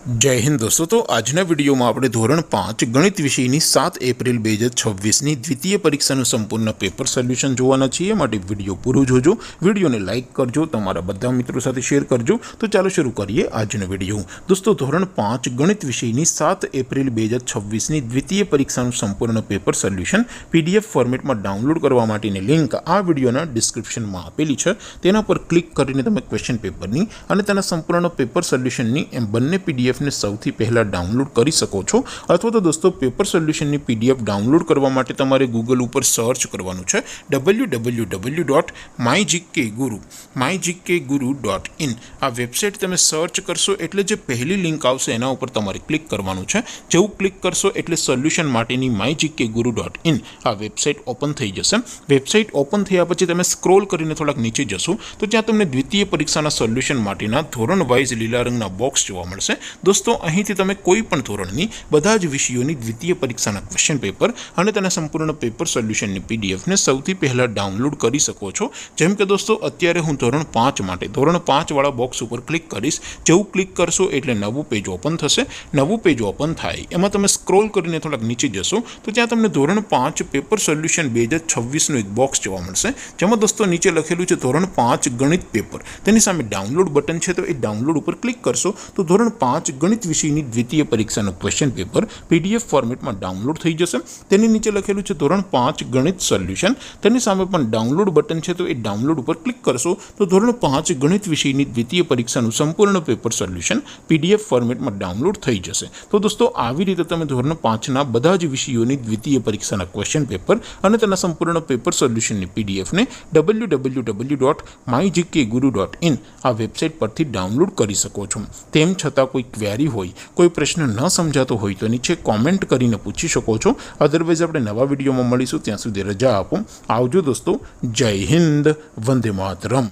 जय हिंद दोस्तों। तो आजना विडियो में આપણે ધોરણ 5 ગણિત વિષયની 7 એપ્રિલ 2026 ની દ્વિતીય પરીક્ષાનું સંપૂર્ણ પેપર સોલ્યુશન જોવાના છીએ। માટે વિડિયો પૂરો જોજો, વિડિયોને લાઈક કરજો, તમારા બધા મિત્રો સાથે શેર કરજો। તો ચાલો શરૂ કરીએ આજનો વિડિયો। દોસ્તો ધોરણ 5 ગણિત વિષયની 7 એપ્રિલ 2026 ની દ્વિતીય પરીક્ષાનું સંપૂર્ણ પેપર સોલ્યુશન પીડીએફ ફોર્મેટમાં ડાઉનલોડ કરવા માટેની લિંક આ વિડિયોના ડિસ્ક્રિપ્શનમાં આપેલી છે। તેના પર ક્લિક કરીને તમે ક્વેશ્ચન પેપરની અને તેના સંપૂર્ણ પેપર સોલ્યુશનની એમ બંને પીડીએફ ने સૌથી પહેલા ડાઉનલોડ કરી શકો છો। અથવા તો દોસ્તો પેપર સોલ્યુશનની પીડીએફ ડાઉનલોડ કરવા માટે તમારે ગૂગલ ઉપર સર્ચ કરવાનું છે www.mygkguru.in। આ વેબસાઇટ તમે સર્ચ કરશો એટલે જે પહેલી લિંક આવશે એના ઉપર તમારે ક્લિક કરવાનું છે। જેવું ક્લિક કરશો એટલે સોલ્યુશન માટેની mygkguru.in આ વેબસાઇટ ઓપન થઈ જશે। વેબસાઇટ ઓપન થયા પછી તમે સ્ક્રોલ કરીને થોડાક નીચે જશો તો ત્યાં તમને દ્વિતીય પરીક્ષાના સોલ્યુશન માટેના ધોરણ વાઇઝ લીલા રંગના બોક્સ જોવા મળશે। दोस्तों અહીંથી તમે કોઈ પણ ધોરણની બધા જ વિષયોની દ્વિતીય પરીક્ષાના ક્વેશ્ચન પેપર અને તેના સંપૂર્ણ પેપર સોલ્યુશનની પીડીએફ ને સૌથી પહેલા ડાઉનલોડ કરી શકો છો। જેમ કે દોસ્તો અત્યારે હું ધોરણ 5 માટે ધોરણ 5 વાળા બોક્સ ઉપર ક્લિક કરીશ। જેવું ક્લિક કરશો એટલે નવું પેજ ઓપન થશે। નવું પેજ ઓપન થાય એમાં તમે સ્ક્રોલ કરીને થોડાક નીચે જશો તો ત્યાં તમને ધોરણ 5 પેપર સોલ્યુશન 2026 નું એક બોક્સ જોવા મળશે। જેમાં દોસ્તો નીચે લખેલું છે ધોરણ 5 ગણિત પેપર। તેની સામે ડાઉનલોડ બટન છે તો એ ડાઉનલોડ ઉપર ક્લિક કરશો તો ધોરણ 5 ગણિત વિષયની દ્વિતીય પરીક્ષાનું ક્વેશ્ચન પેપર પીડીએફ ફોર્મેટમાં ડાઉનલોડ થઈ જશે। તેની નીચે લખેલું છે ધોરણ 5 ગણિત સોલ્યુશન। તેની સામે પણ ડાઉનલોડ બટન છે તો એ ડાઉનલોડ ઉપર ક્લિક કરશો તો ધોરણ 5 ગણિત વિષયની દ્વિતીય પરીક્ષાનું સંપૂર્ણ પેપર સોલ્યુશન પીડીએફ ફોર્મેટમાં ડાઉનલોડ થઈ જશે। તો દોસ્તો આવી રીતે તમે ધોરણ 5 ના બધા જ વિષયોની દ્વિતીય પરીક્ષાના ક્વેશ્ચન પેપર અને તેના સંપૂર્ણ પેપર સોલ્યુશનની પીડીએફ ને www.mygkguru.in આ વેબસાઇટ પરથી ડાઉનલોડ કરી શકો છો। તેમ છતાં કોઈ ક્વેરી હોય, कोई प्रश्न न समझातो होय तो नीचे कॉमेंट करीने पूछी शको छो। अदरवाइज आपणे नवा विडियो में मळीशुं, त्यां सुधी रजा आपो। आवजो दोस्तों। जय हिंद, वंदे मातरम।